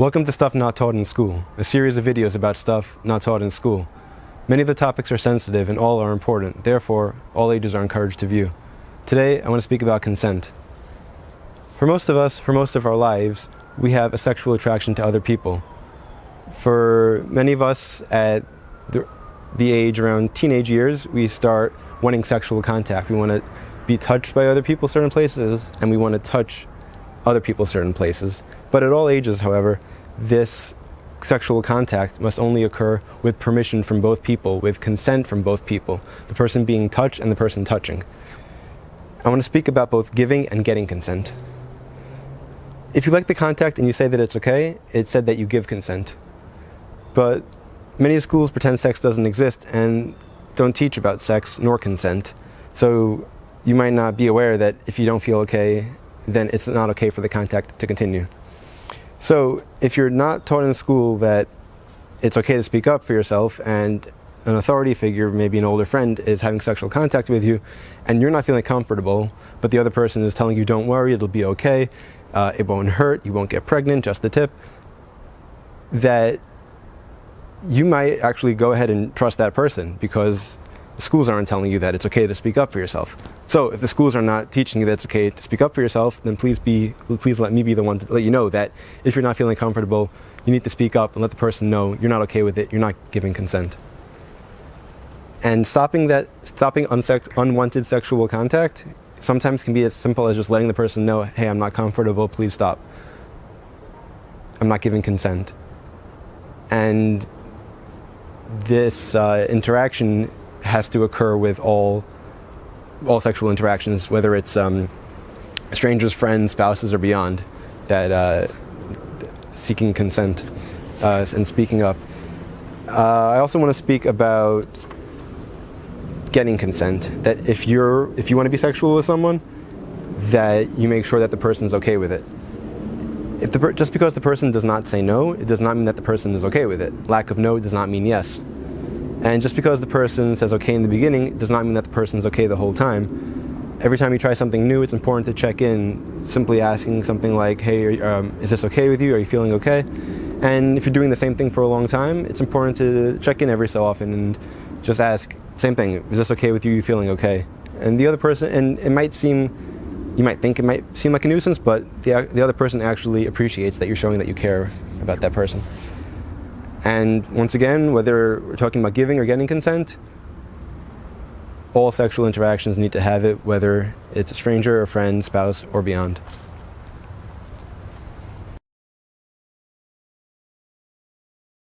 Welcome to Stuff Not Taught in School, a series of videos about stuff not taught in school. Many of the topics are sensitive and all are important, therefore, all ages are encouraged to view. Today, I want to speak about consent. For most of us, for most of our lives, we have a sexual attraction to other people. For many of us at the age around teenage years, we start wanting sexual contact. We want to be touched by other people certain places, and we want to touch other people certain places. But at all ages, however, this sexual contact must only occur with permission from both people, with consent from both people, the person being touched and the person touching. I want to speak about both giving and getting consent. If you like the contact and you say that it's okay, it's said that you give consent. But many schools pretend sex doesn't exist and don't teach about sex nor consent. So you might not be aware that if you don't feel okay, then it's not okay for the contact to continue. So if you're not taught in school that it's okay to speak up for yourself, and an authority figure, maybe an older friend, is having sexual contact with you, and you're not feeling comfortable, but the other person is telling you, don't worry, it'll be okay, it won't hurt, you won't get pregnant, just the tip, that you might actually go ahead and trust that person because the schools aren't telling you that it's okay to speak up for yourself. So if the schools are not teaching you that it's okay to speak up for yourself, then please let me be the one to let you know that if you're not feeling comfortable, you need to speak up and let the person know you're not okay with it, you're not giving consent. And stopping unwanted sexual contact sometimes can be as simple as just letting the person know, hey, I'm not comfortable, please stop. I'm not giving consent. And this interaction has to occur with all sexual interactions, whether it's strangers, friends, spouses, or beyond, that seeking consent and speaking up. I also want to speak about getting consent, that if you want to be sexual with someone, that you make sure that the person's okay with it. Just because the person does not say no, it does not mean that the person is okay with it. Lack of no does not mean yes. And just because the person says okay in the beginning does not mean that the person's okay the whole time. Every time you try something new, it's important to check in, simply asking something like, hey, is this okay with you? Are you feeling okay? And if you're doing the same thing for a long time, it's important to check in every so often and just ask, same thing, is this okay with you? Are you feeling okay? And the other person, and you might think it might seem like a nuisance, but the other person actually appreciates that you're showing that you care about that person. And once again, whether we're talking about giving or getting consent, all sexual interactions need to have it, whether it's a stranger, a friend, spouse, or beyond.